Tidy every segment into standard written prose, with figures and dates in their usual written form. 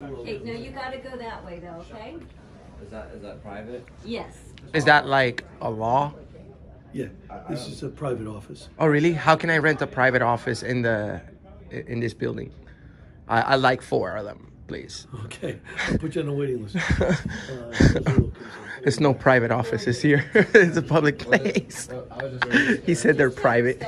Okay, now you gotta go that way though, okay? Is that private? Yes. Is that like a law? Yeah, this is a private office. Oh, really? How can I rent a private office in this building? I like 4 of them, please. Okay, I'll put you on the waiting list. There's no private offices here. It's a public place. He said they're private.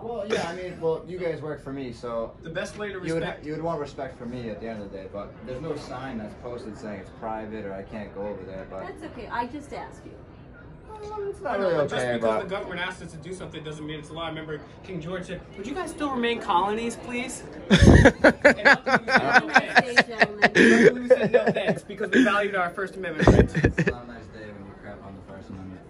Well, yeah, I mean, well, you guys work for me, so the best way to respect you would want respect for me at the end of the day. But there's no sign that's posted saying it's private or I can't go over there. But That's okay. I just asked you. it's not really just okay. because But the government asked us to do something doesn't mean it's a law. I remember King George said, "Would you guys still remain colonies, please?" And luckily we said no thanks because we valued our First Amendment rights. it's not a nice day when you crap on the First Amendment.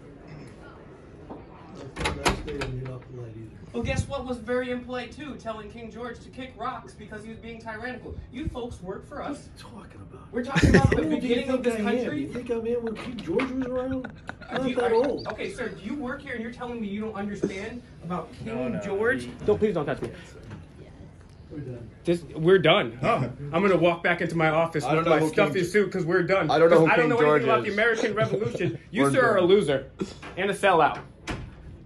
Well, guess what was very impolite too? Telling King George to kick rocks because he was being tyrannical. You folks work for us. What are you talking about? We're talking about the How old do you beginning of think this I am? country. You think I'm in when King George was around? I'm Do not that old. Okay, sir, do you work here and you're telling me you don't understand about King George? Please don't touch me. We're done. We're done. I'm gonna walk back into my office with my stuffy suit because we're done. I don't know who I don't King know George anything about is. the American Revolution. You, We're sir, are a done. loser and a sellout.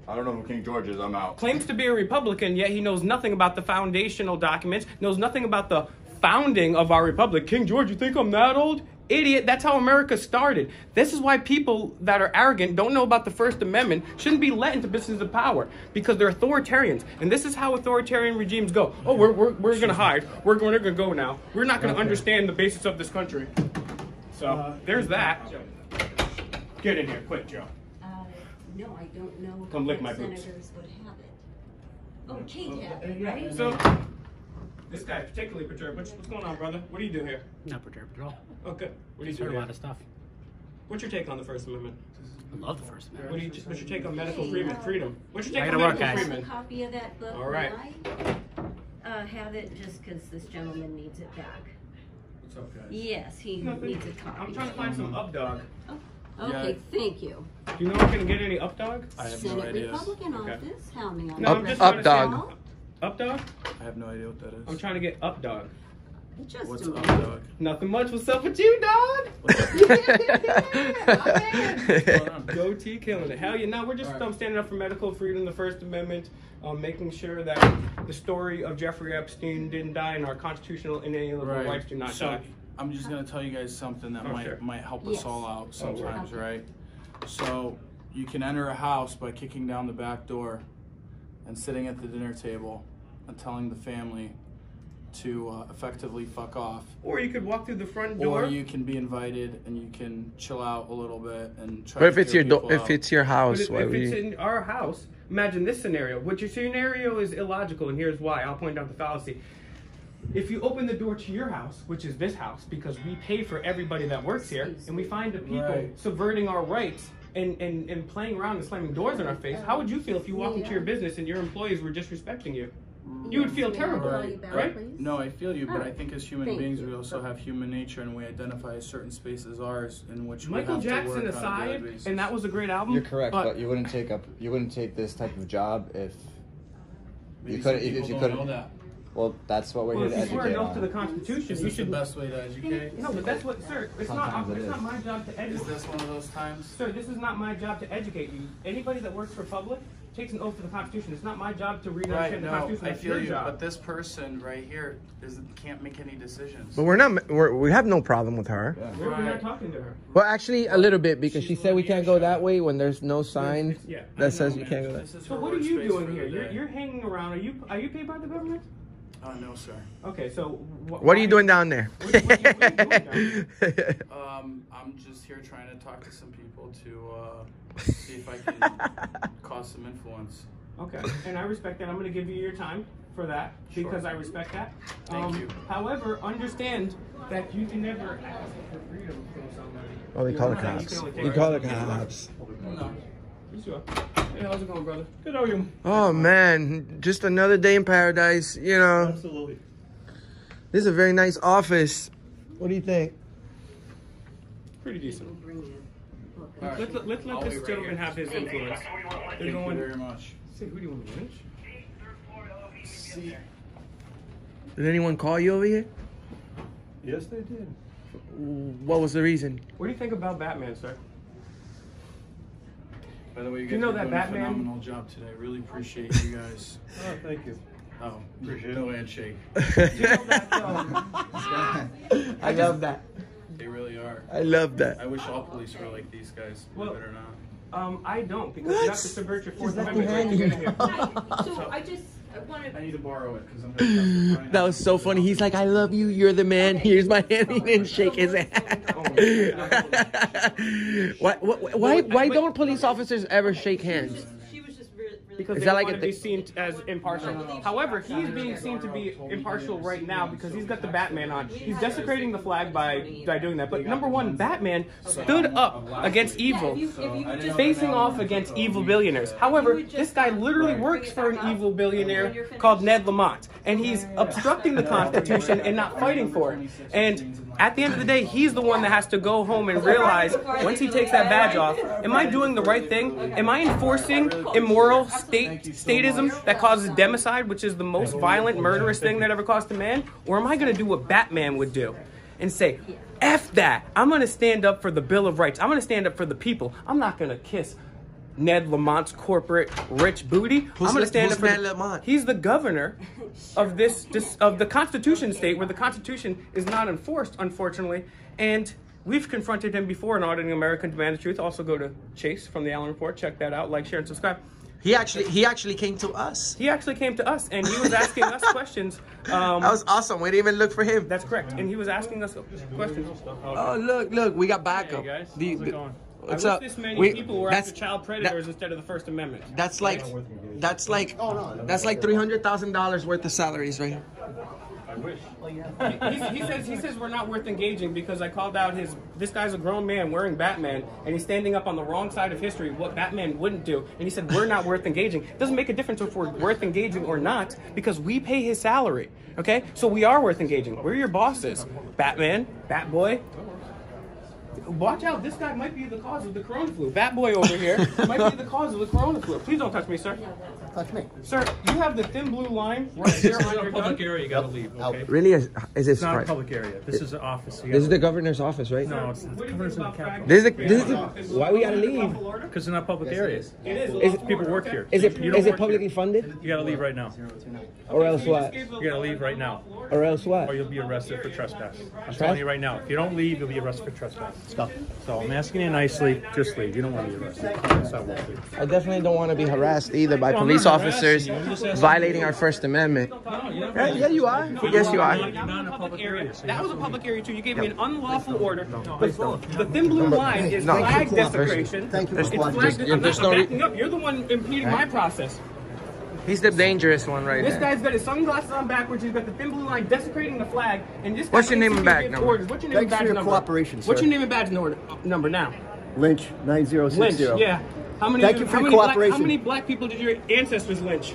I don't know who King George is. I'm out. Claims to be a Republican, yet he knows nothing about the foundational documents, knows nothing about the founding of our republic. King George, you think I'm that old? Idiot, that's how America started. This is why people that are arrogant, don't know about the First Amendment, shouldn't be let into positions of power because they're authoritarians. And this is how authoritarian regimes go. Oh, we're going to hide. We're going to go now. We're not going to understand the basis of this country. So there's that. Get in here, quick, Joe. No, I don't know Come lick if my boots. senators would have it. Oh, Kate had it, right? So, this guy particularly perturbed. What's going on, brother? What do you do here? Not perturbed at all. Oh, good. What do you Just do heard a here? lot of stuff. What's your take on the First Amendment? I love the First Amendment. What's your take on medical freedom? What's your I take on gotta work, medical guys. A freedom? copy of that book. All right. I have it just because this gentleman needs it back. What's up, guys? Yes, he needs a copy. I'm trying to find some Updog. Oh, okay, thank you. Do you know if we can get any Updog? I have no Senate idea. Republican Okay. office, how many? No, I'm just trying to Updog. say- Updog? I have no idea what that is. I'm trying to get Updog. Just What's a up, minute. dog? Nothing much. What's up with you, dog? Goatee killing it. Hell yeah. No, we're just standing up for medical freedom, the First Amendment, making sure that the story of Jeffrey Epstein didn't die and our constitutional inalienable rights do not So, die. I'm just gonna tell you guys something that sure. might help Yes. us all out sometimes, Okay. right? So you can enter a house by kicking down the back door and sitting at the dinner table and telling the family to effectively fuck off. Or you could walk through the front door. Or you can be invited and you can chill out a little bit and try But if to it's steer your people if out. it's your But house, if why would it's you? in our house, imagine this scenario. What your scenario is illogical, and here's why. I'll point out the fallacy. If you open the door to your house, which is this house, because we pay for everybody that works here, and we find the people Right. subverting our rights and playing around and slamming doors in our face, how would you feel if you walked into your business and your employees were disrespecting you? You would feel terrible, right? No, I feel you, but I Alright. think as human Thank beings, you. we also have human nature, and we identify a certain space as ours, in which Michael we have Jackson to work on a daily aside, basis. and that was a great album. You're correct, but you wouldn't take this type of job if Maybe you some couldn't. If people you don't couldn't. know that. Well, that's what we're Well, here to if you swear educate an oath to the on. Constitution, Is you this the should. best way to educate? No, but that's what, sir. It's Sometimes not. it It's is. not my job to Is educate. this one of those times? Sir, this is not my job to educate you. Anybody that works for public takes an oath to the Constitution. It's not my job to read and Right, understand the no, Constitution. I That's feel your you, job. but this person right here can't make any decisions. But we have no problem with her. We're not Right. talking to her. Well, actually, a little bit because she She's said we on can't go that earshot. way when there's no sign Yeah. that says I you know, can't man. go This there. is So her what are you workspace doing for here? the day. You're hanging around. Are you paid by the government? No, sir. Okay, so What are you doing down there? What are you doing I'm just here trying to talk to some people to see if I can cause some influence. Okay, and I respect that. I'm going to give you your time for that because Sure. I respect that. Thank you. However, understand that you can never ask for freedom from somebody. Oh, they call the You can cops. only take You it. call the cops. No. You sure? Hey, how's it going, brother? Good, how are you? Oh man, just another day in paradise. You know, Absolutely. this is a very nice office. What do you think? Pretty decent. Bring you a book. All right. Let's let I'll this be right gentleman here. have his influence. Thank They're you going. very much. Say, who do you want to lynch? See, Did anyone call you over here? Yes, they did. What was the reason? What do you think about Batman, sir? By the way, you You guys know are that doing Batman- a phenomenal job today. Really appreciate you guys. Oh, thank you. Oh, no handshake. You know that, I love that. They really are. I love that. I wish all police were like these guys, believe it or not. I don't, because you have to subvert your Fourth left Amendment right to get in here. So I wanted. I need to borrow it because I'm going to That was so funny. He's like, I love you. You're the man. Here's my hand. He didn't shake his hand. Why don't police officers ever shake hands? She was just really. Because Is they that don't like want a to be thing? seen as impartial. However, he's being seen to be impartial right now because he's got the Batman on. He's desecrating the flag by doing that. But number one, Batman stood up against evil, facing off against evil billionaires. However, this guy literally works for an evil billionaire called Ned Lamont, and he's obstructing the Constitution and not fighting for it. And at the end of the day, he's the one that has to go home and realize, once he takes that badge off, am I doing the right thing? Am I enforcing immoral statism that causes democide, which is the most violent, murderous thing that ever caused a man? Or am I going to do what Batman would do and say, F that, I'm going to stand up for the Bill of Rights. I'm going to stand up for the people. I'm not going to kiss Ned Lamont's corporate rich booty. I'm going to stand up for Ned Lamont? He's the governor of of the Constitution state, where the Constitution is not enforced, unfortunately. And we've confronted him before in Auditing America and Demand the Truth. Also go to Chase from the Allen Report. Check that out. Like, share, and subscribe. He actually came to us. He actually came to us, and he was asking us questions. That was awesome. We didn't even look for him. That's correct. And he was asking us questions. Oh, look, we got backup. Hey, guys. The- How's it going? What's I up? wish this many We- people were that's- after child predators instead of the First Amendment. That's like $300,000 worth of salaries, right? I wish. He says we're not worth engaging because I called out this guy's a grown man wearing Batman, and he's standing up on the wrong side of history, what Batman wouldn't do. And he said we're not worth engaging. It doesn't make a difference if we're worth engaging or not, because we pay his salary. Okay? So we are worth engaging. We're your bosses. Batman, Batboy. Watch out, this guy might be the cause of the corona flu. Batboy over here might be the cause of the corona flu. Please don't touch me, sir. Touch me. Sir, you have the thin blue line right there on your gun. area, you gotta leave, okay? Really? Is this It's not a right? public area. This is an office. This is the governor's office, right? No, it's What do you governor's think in the about capital. This is the, why we gotta leave? Because they're not public areas. It is. Is it- People work here. Is it You don't is it work publicly here. funded? You gotta leave right now. Or else what? You gotta leave right now, Or else what? or you'll be arrested for trespass. I'm telling you right now. If you don't leave, you'll be arrested for trespass. Let's go. So I'm asking you nicely, just leave. You don't want to be arrested. That's how it works. I definitely don't want to be harassed either by Well, I'm police not harassing officers you. I'm just asking violating our First Amendment. Yeah, you are. Yes, you are. You're not in a public area. That was a public area too. You gave me an unlawful order. The thin blue line is No. flag Thank you. desecration. Thank you for It's cooperating. flag. I'm There's not no re- backing up. You're the one impeding my process. He's the dangerous one right This there. guy's got his sunglasses on backwards. He's got the thin blue line desecrating the flag. And this guy What's your name and basically badge gives number? orders. What's your name and Thanks for badge your number? cooperation, What's sir. your name and badge number now? Lynch 9060. Lynch. Yeah. How many? Thank you for how your many cooperation. how many black people did your ancestors lynch?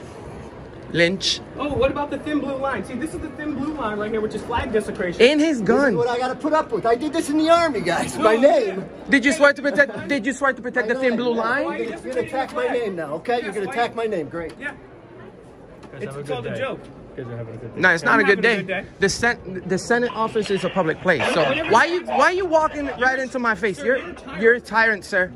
Lynch. Oh, what about the thin blue line? See, this is the thin blue line right here, which is flag desecration. In his This is gun. what I got to put up with. I did this in the army, guys. My name. Did you swear to protect? Did you swear to protect the thin blue line? You're going to attack my name now, okay? You're going to attack my name. Great. Yeah. Guys, It's have called a good day. joke. You guys are having a good day. No, it's not a I'm good having a day. good day. The Senate office is a public place. So why you walking right into my face? You're a tyrant, sir.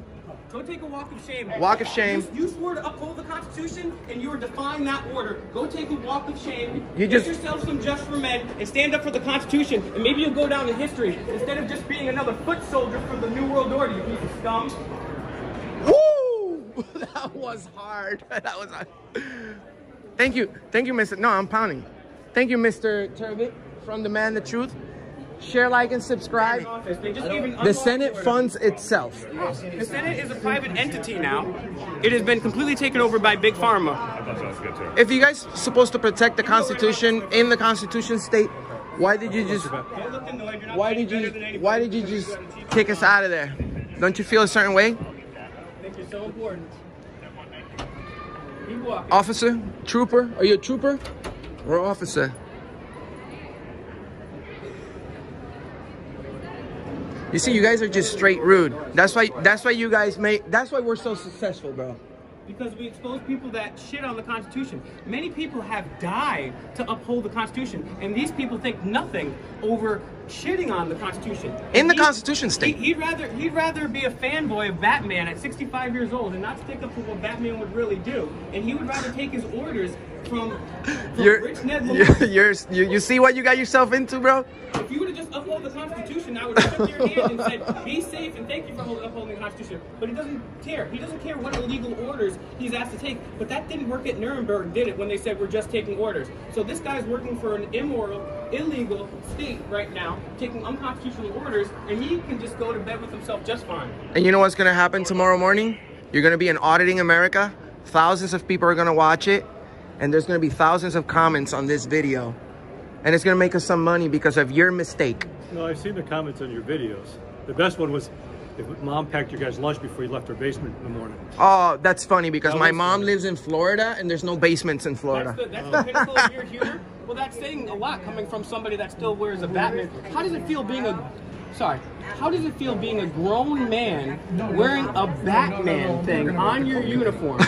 Go take a walk of shame. Walk of shame. You swore to uphold the Constitution, and you are defying that order. Go take a walk of shame. You Get just- yourself some Just for Men and stand up for the Constitution, and maybe you'll go down in history instead of just being another foot soldier for the New World Order. You piece of scum. Woo! That was hard. That was hard. Thank you, Mr. No, I'm pounding. Thank you, Mr. Turbot from the Man the Truth. Share, like, and subscribe. They just gave an The unlawful Senate order. funds itself. The Senate is a private entity now. It has been completely taken over by Big Pharma. If you guys supposed to protect the Constitution in the Constitution state, why did you just kick us out of there? Don't you feel a certain way? I think you're so important. Keep walking. Officer? Trooper? Are you a trooper? Or officer? You see, you guys are just straight rude. That's why you guys that's why we're so successful, bro. because we expose people that shit on the Constitution. Many people have died to uphold the Constitution, and these people think nothing over shitting on the Constitution. In the Constitution state. He'd rather be a fanboy of Batman at 65 years old and not stick up for what Batman would really do, and he would rather take his orders from Rich Ned Lamar. You see what you got yourself into, bro? If you would have just upheld the Constitution, I would have shook your hand and said, be safe and thank you for upholding the Constitution. But he doesn't care. He doesn't care what illegal orders he's asked to take. But that didn't work at Nuremberg, did it, when they said we're just taking orders? So this guy's working for an immoral, illegal state right now, taking unconstitutional orders, and he can just go to bed with himself just fine. And you know what's going to happen tomorrow morning? You're going to be in Auditing America. Thousands of people are going to watch it. And there's going to be thousands of comments on this video. And it's going to make us some money because of your mistake. No, I've seen the comments on your videos. The best one was if Mom packed your guys' lunch before you left her basement in the morning. Oh, that's funny because my mom lives in Florida and there's no basements in Florida. That's the pinnacle of your humor? Well, that's saying a lot coming from somebody that still wears a Batman. How does it feel being how does it feel being a grown man wearing a Batman thing on your uniform,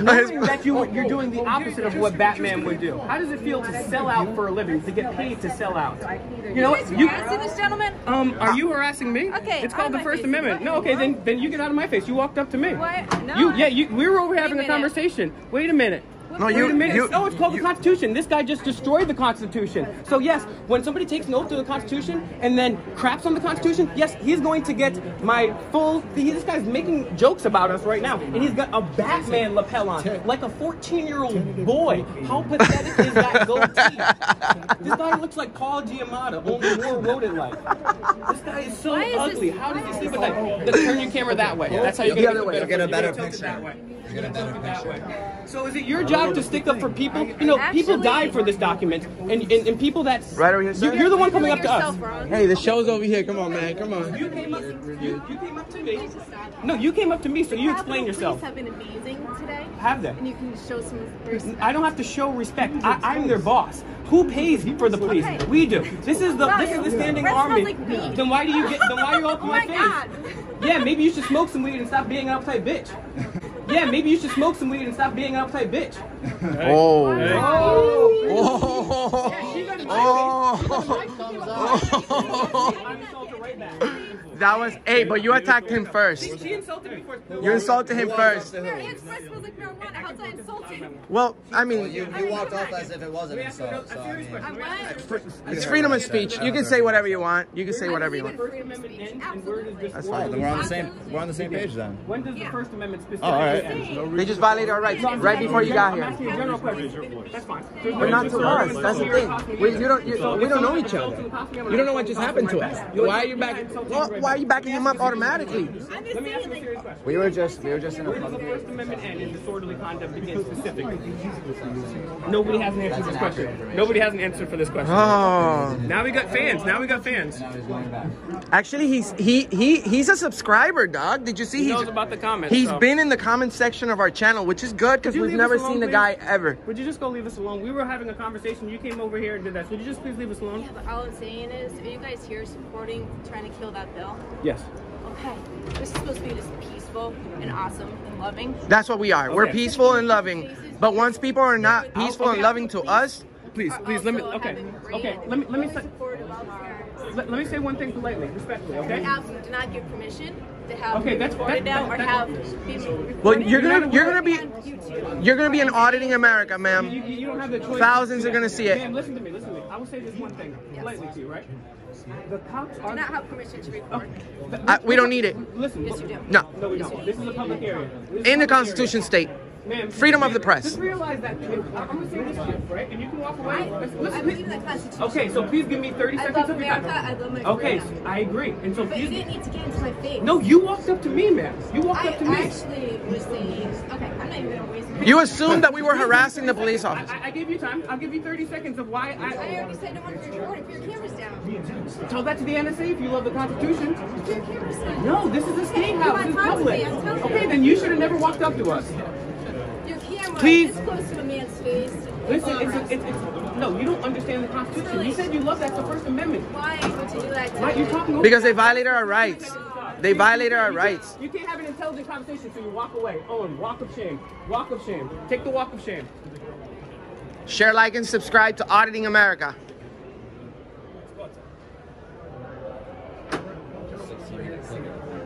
knowing that you're doing the opposite of what Batman would do? How does it feel to sell out for a living, to get paid to sell out? You know what? You harassing this gentleman? Are you harassing me? Okay, it's called the First Amendment. No, okay, then you get out of my face. You walked up to me. What? No. We were over having a conversation. Wait a minute. No, Wait a minute. No, it's called the Constitution. This guy just destroyed the Constitution. So yes, when somebody takes an oath to the Constitution and then craps on the Constitution, yes, he's going to get my full... This guy's making jokes about us right now, and he's got a Batman lapel on, like a 14-year-old boy. How pathetic is that goatee? This guy looks like Paul Giamatti, only more rodent-like. This guy is so ugly. How does he sleep at night? Just turn your camera that way. That's how you get a better picture. So is it your job to stick up for people? You know, people died for this document, and people that's... Right over here, sir? You're the one coming up to us. Hey, the show's over here. Come on, man. Come on. You came up to me. No, you came up to me, so you explain yourself. The police have been amazing today. Have they? And you can show some respect. I don't have to show respect. I'm their boss. Who pays for the police? Okay. We do. This is the standing army. Like me. Then why are you up in my face? God. Yeah, maybe you should smoke some weed and stop being an uptight bitch. Yeah, maybe you should smoke some weed and stop being an uptight bitch. Oh. Hey. Oh. Yeah, she got in That was... Hey, but you attacked him first. She insulted me first. You insulted him first. Your hand smells like marijuana. How's that insulting? Well, I mean... You walked off as if it wasn't an insult. So, I mean, I'm what? It's freedom of speech. You can say whatever you want. You can say whatever you want. that's fine. Then we're on the same page then. When does the First Amendment specifically Oh, all right. end? They just violated our rights right before you got I'm here. asking a general question. That's fine. But not to us. That's the thing. We don't know each other. You don't know what just happened to us. Why are you why are you backing him up automatically? Let me ask you a serious question. We were just in a Where does the First Amendment end and disorderly conduct begin specifically? Nobody has an answer to this question. Nobody has an answer for this question. Oh. Now we got fans. Now we got fans. Actually, he's a subscriber, dog. Did you see? He knows about the comments. He's so. been in the comment section of our channel, which is good because Would you we've leave never us alone, seen the please? guy ever. Would you just go leave us alone? We were having a conversation. You came over here and did that. Would you just please leave us alone? Yeah, but all I'm saying is, are you guys here supporting trying to kill that bill? Yes. Okay. This is supposed to be just peaceful and awesome and loving. That's what we are. We're Okay. peaceful and loving. But once people are not peaceful and loving to us, Please, let me. Okay. Let me say one thing politely, respectfully. Okay. I absolutely do not give permission to have Okay, that's recorded them or have people well, recorded. you're gonna be in YouTube. Auditing America, ma'am. You don't have the choice. Thousands are gonna see it. Ma'am, listen to me. I will say this one thing politely to you, right? The cops Do are. not have permission to record. We don't need it. Listen. Yes, you do. No. No, we don't. This is a public area. In the Constitution state. Ma'am, Freedom of the press. Just realize that I'm going to say this to you, right? And you can walk away. I believe in the Constitution. Okay, so please give me 30 I seconds love of your time. America. I love my Okay, freedom. I agree. And so But you please. didn't need to get into my face. No, you walked up to me, ma'am. You walked I up to me. actually was saying, okay, I'm not even going to waste my You assumed that we were harassing the police officer. I gave you time. I'll give you 30 seconds of why I already said I don't want to record if your camera's down. Tell that to the NSA if you love the Constitution. If your camera's down. No, this is a state house. This is Come on, talk to public. me, I'm telling you. Okay, then you should have never walked up to us. Your camera Please. is close to a man's face. Listen, it's no, you don't understand the Constitution. You said you love that, the First Amendment. Why would you do that to Why me? you talking over? Because they violated our rights. They violated our rights. You can't have an intelligent conversation, so you walk away. Owen, walk of shame. Walk of shame. Take the walk of shame. Share, like, and subscribe to Auditing America. Just 16 minutes.